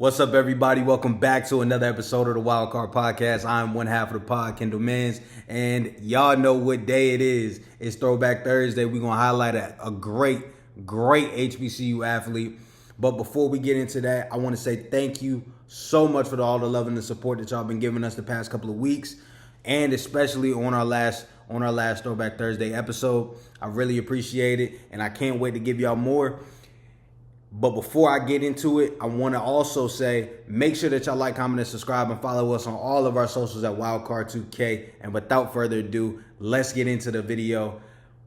What's up, everybody? Welcome back to another episode of the Wild Card Podcast. I'm one half of the pod, Kendall Mans, and y'all know what day it is. It's Throwback Thursday. We're going to highlight a great HBCU athlete. But before we get into that, I want to say thank you so much for all the love and the support that y'all been giving us the past couple of weeks, and especially on our last Throwback Thursday episode. I really appreciate it, and I can't wait to give y'all more. But before I get into it, I want to also say, make sure that y'all like, comment, and subscribe, and follow us on all of our socials at WildCard2K. And without further ado, let's get into the video.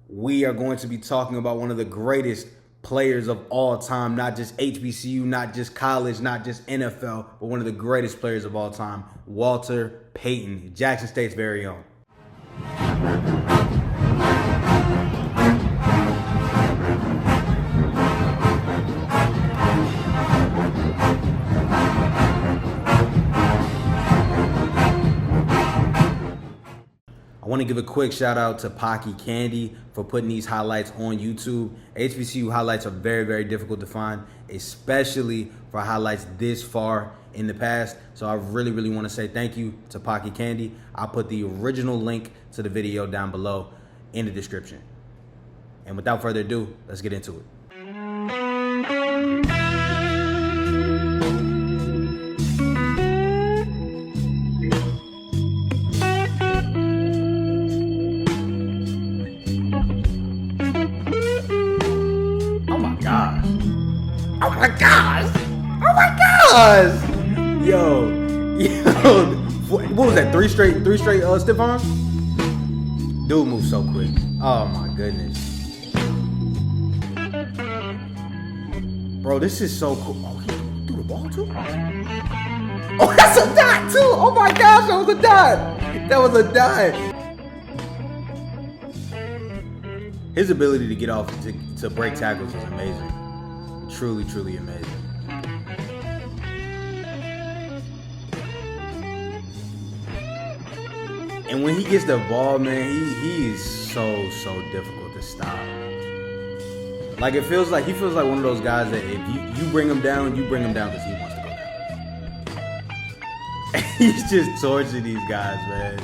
We are going to be talking about one of the greatest players of all time, not just HBCU, not just college, not just NFL, but one of the greatest players of all time, Walter Payton, Jackson State's very own. I want to give a quick shout out to Pocky Candy for putting these highlights on YouTube. HBCU highlights are very, very difficult to find, especially for highlights this far in the past. So I really, really want to say thank you to Pocky Candy. I'll put the original link to the video down below in the description. And without further ado, let's get into it. Oh my gosh! Yo, what was that? Three straight stiff arms? Dude moves so quick. Oh my goodness. Bro, this is so cool. Oh, he threw the ball too? Oh, that's a dot too! Oh my gosh, that was a dot! That was a dot! His ability to get off to break tackles is amazing. Truly, truly amazing. And when he gets the ball, man, he is so difficult to stop. Like he feels like one of those guys that if you bring him down because he wants to go down. He's just torching these guys, man.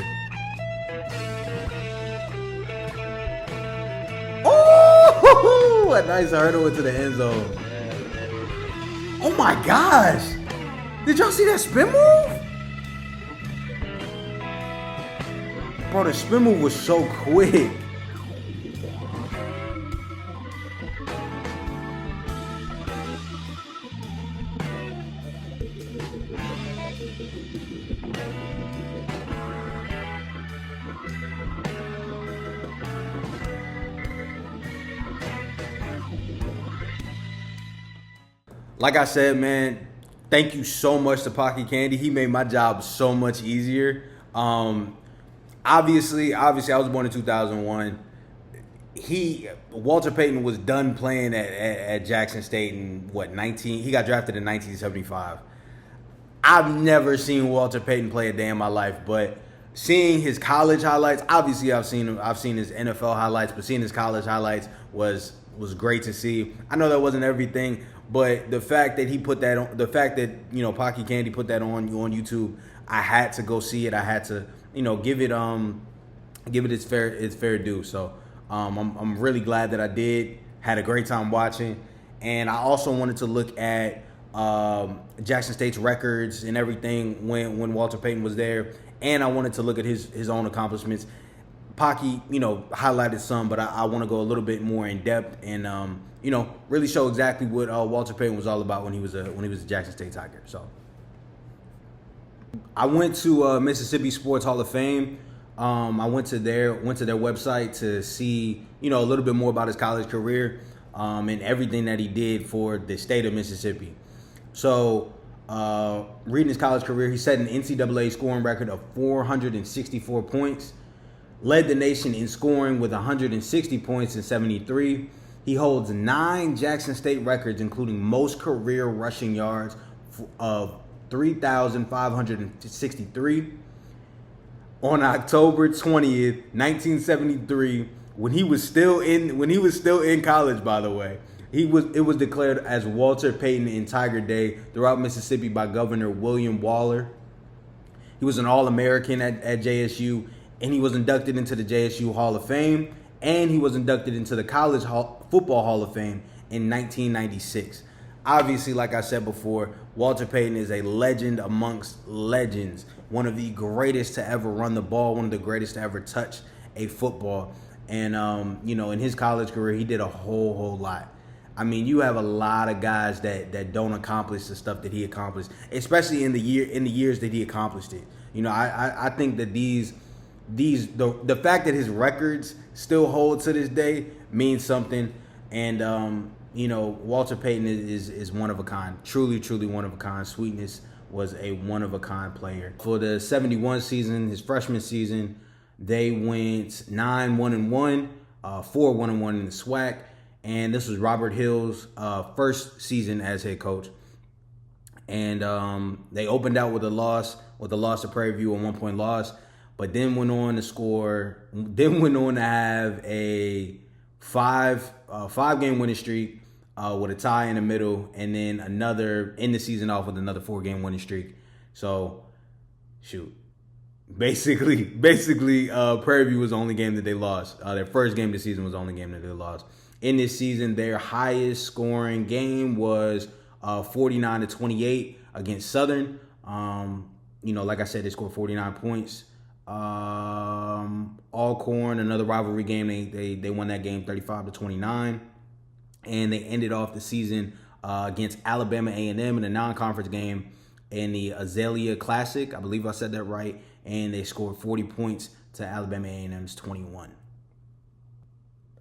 Oh, a nice hurdle into the end zone. Oh my gosh! Did y'all see that spin move? Bro, the spin move was so quick. Like I said, man, thank you so much to Pocky Candy. He made my job so much easier. Obviously, I was born in 2001. Walter Payton was done playing at Jackson State in he got drafted in 1975. I've never seen Walter Payton play a day in my life, but seeing his college highlights, obviously I've seen his NFL highlights, but seeing his college highlights was great to see. I know that wasn't everything, but the fact that he put that on, the fact that, Pocky Candy put that on YouTube, I had to go see it. I had to, give it its fair due. So I'm really glad that I did. Had a great time watching, and I also wanted to look at Jackson State's records and everything when Walter Payton was there, and I wanted to look at his own accomplishments. Pocky, highlighted some, but I want to go a little bit more in depth and really show exactly what Walter Payton was all about when he was a Jackson State Tiger. So I went to Mississippi Sports Hall of Fame. I went to their website to see a little bit more about his college career and everything that he did for the state of Mississippi. So reading his college career, he set an NCAA scoring record of 464 points. Led the nation in scoring with 160 points in 73. He holds 9 Jackson State records, including most career rushing yards of 3,563. On October 20th, 1973, when he was still in college, by the way, It was declared as Walter Payton and Tiger Day throughout Mississippi by Governor William Waller. He was an All-American at JSU, and he was inducted into the JSU Hall of Fame, and he was inducted into the Football Hall of Fame in 1996. Obviously, like I said before, Walter Payton is a legend amongst legends, one of the greatest to ever run the ball, one of the greatest to ever touch a football. And, in his college career, he did a whole lot. I mean, you have a lot of guys that don't accomplish the stuff that he accomplished, especially in the years that he accomplished it. I think that the fact that his records still hold to this day means something. And Walter Payton is one of a kind, truly one of a kind. Sweetness was a one of a kind player. For the 71 season, his freshman season, they went 9-1-1, 4-1-1 in the SWAC. And this was Robert Hill's first season as head coach. And they opened out with a loss to Prairie View, a 1-point loss, but then went on to have a five-game winning streak with a tie in the middle, and then end the season off with another 4-game winning streak. So, basically, Prairie View was the only game that they lost. Their first game of the season was the only game that they lost. In this season, their highest scoring game was 49-28 against Southern. Like I said, they scored 49 points. Alcorn, another rivalry game, they won that game 35-29. And they ended off the season against Alabama A&M in a non-conference game in the Azalea Classic. I believe I said that right. And they scored 40 points to Alabama A&M's 21.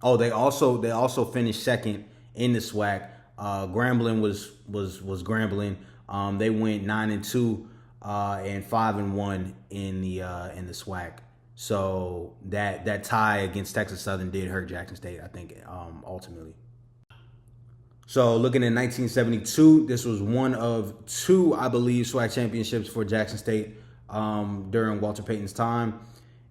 Oh, they also finished second in the SWAC. Grambling was Grambling. They went 9-2 and 5-1 in the SWAC. So that tie against Texas Southern did hurt Jackson State, I think, ultimately. So looking at 1972, this was one of two, I believe, SWAC championships for Jackson State during Walter Payton's time.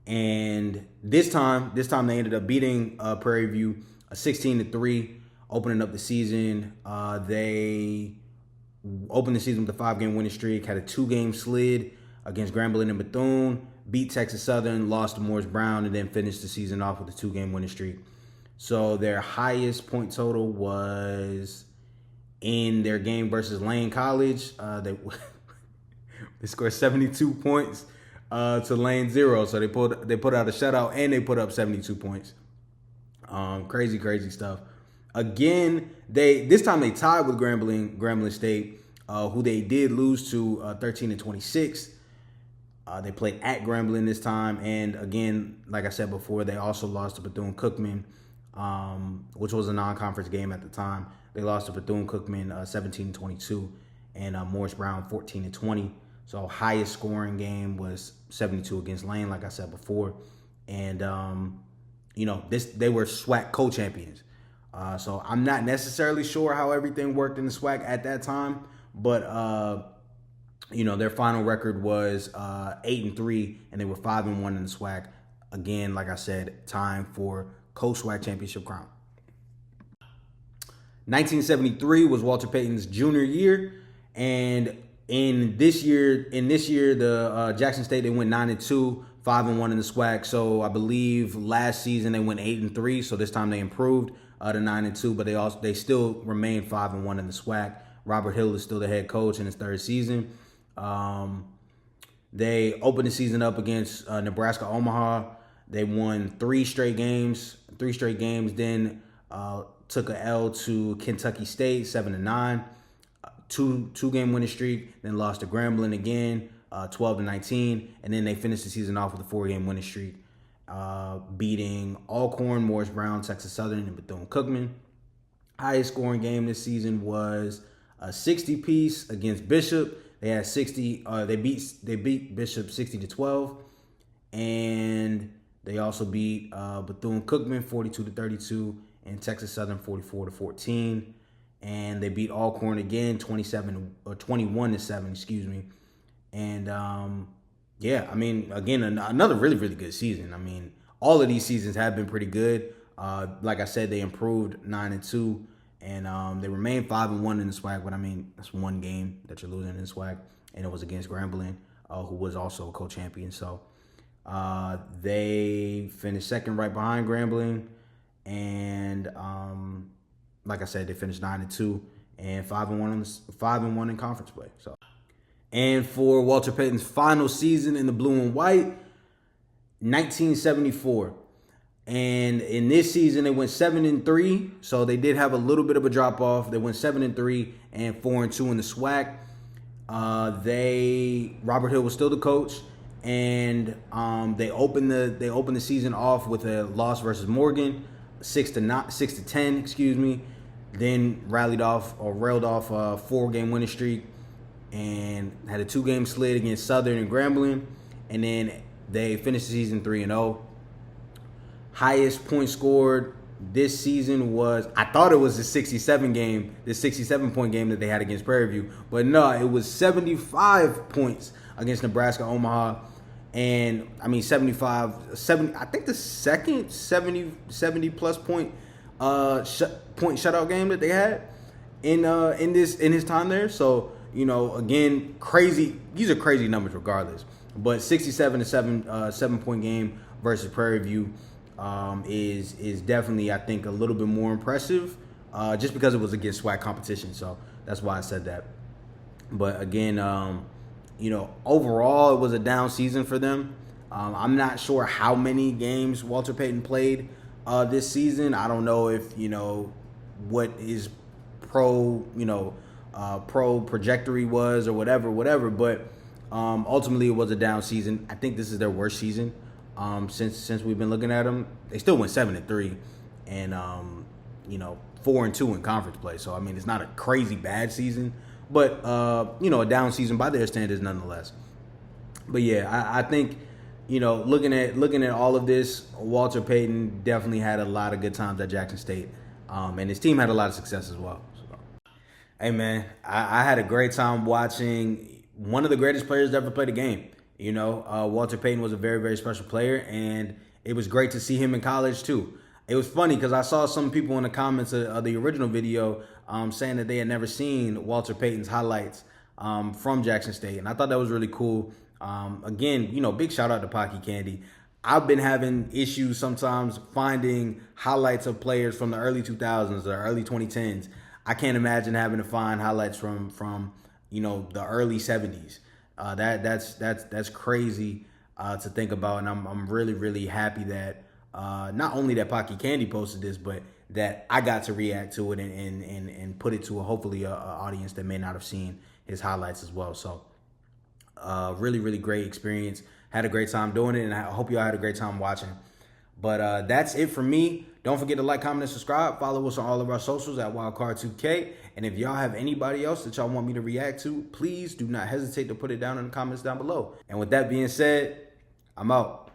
And this time they ended up beating Prairie View 16-3, opening up the season. They opened the season with a 5-game winning streak, had a 2-game slid against Grambling and Bethune, beat Texas Southern, lost to Morris Brown, and then finished the season off with a 2-game winning streak. So their highest point total was in their game versus Lane College. They scored 72 points to Lane 0. So they put out a shutout and they put up 72 points. Crazy stuff. Again, this time they tied with Grambling State, who they did lose to 13-26. They played at Grambling this time, and again, like I said before, they also lost to Bethune-Cookman, which was a non-conference game at the time. They lost to Bethune-Cookman 17-22, and Morris Brown 14-20. So highest scoring game was 72 against Lane, like I said before, and they were SWAC co-champions. So I'm not necessarily sure how everything worked in the SWAC at that time, but their final record was 8-3, and they were 5-1 in the SWAC. Again, like I said, time for co-SWAC championship crown. 1973 was Walter Payton's junior year, and in this year, the Jackson State, they went 9-2, 5-1 in the SWAC. So I believe last season they went 8-3. So this time they improved to 9-2, but they still remain 5-1 in the SWAC. Robert Hill is still the head coach in his third season. They opened the season up against Nebraska Omaha. They won 3 straight games. Then took a L to Kentucky State 7-9. Two-game winning streak. Then lost to Grambling again 12-19, and then they finished the season off with a 4-game winning streak, beating Alcorn, Morris Brown, Texas Southern, and Bethune-Cookman. Highest scoring game this season was a 60-piece against Bishop. They had 60. They beat Bishop 60-12, and they also beat Bethune-Cookman 42-32 and Texas Southern 44-14. And they beat Alcorn again 21-7. Excuse me. And again, another really, really good season. I mean, all of these seasons have been pretty good. Like I said, they improved 9-2, and they remained 5-1 in the SWAC. But I mean, that's one game that you're losing in the SWAC, and it was against Grambling, who was also a co-champion. So they finished second, right behind Grambling, and like I said, they finished 9-2 and 5-1 in conference play. So, and for Walter Payton's final season in the blue and white, 1974. And in this season, they went 7-3. So they did have a little bit of a drop off. They went 7-3 and 4-2 in the SWAC. Robert Hill was still the coach, and they opened the season off with a loss versus Morgan, 6-10, excuse me. Then railed off a 4-game winning streak, and had a 2-game slid against Southern and Grambling, and then they finished the season 3-0. Highest point scored this season was, I thought it was the 67-point game that they had against Prairie View, but no, it was 75 points against Nebraska Omaha. And I mean, 70, I think the second 70 plus point shutout game that they had in his time there. So, you know, again, crazy. These are crazy numbers regardless. But 67 to 7-point game versus Prairie View is definitely, I think, a little bit more impressive, just because it was against SWAC competition. So that's why I said that. But again, you know, overall it was a down season for them. I'm not sure how many games Walter Payton played this season. I don't know if, you know, what his pro trajectory was or whatever. But ultimately, it was a down season. I think this is their worst season since we've been looking at them. They still went 7-3 and 4-2 in conference play. So I mean, it's not a crazy bad season, but you know, a down season by their standards nonetheless. But yeah, I think, you know, looking at all of this, Walter Payton definitely had a lot of good times at Jackson State, and his team had a lot of success as well. So, hey man, I had a great time watching one of the greatest players to ever play the game. You know, Walter Payton was a very, very special player, and it was great to see him in college too. It was funny because I saw some people in the comments of the original video saying that they had never seen Walter Payton's highlights from Jackson State, and I thought that was really cool. Again, you know, big shout out to Pocky Candy. I've been having issues sometimes finding highlights of players from the early 2000s or early 2010s. I can't imagine having to find highlights from you know, the early 70s. That's crazy to think about, and I'm really, really happy that not only that Pocky Candy posted this, but that I got to react to it and put it to hopefully a audience that may not have seen his highlights as well. So really, really great experience. Had a great time doing it, and I hope you all had a great time watching. But that's it for me. Don't forget to like, comment, and subscribe. Follow us on all of our socials at Wildcard2K. And if y'all have anybody else that y'all want me to react to, please do not hesitate to put it down in the comments down below. And with that being said, I'm out.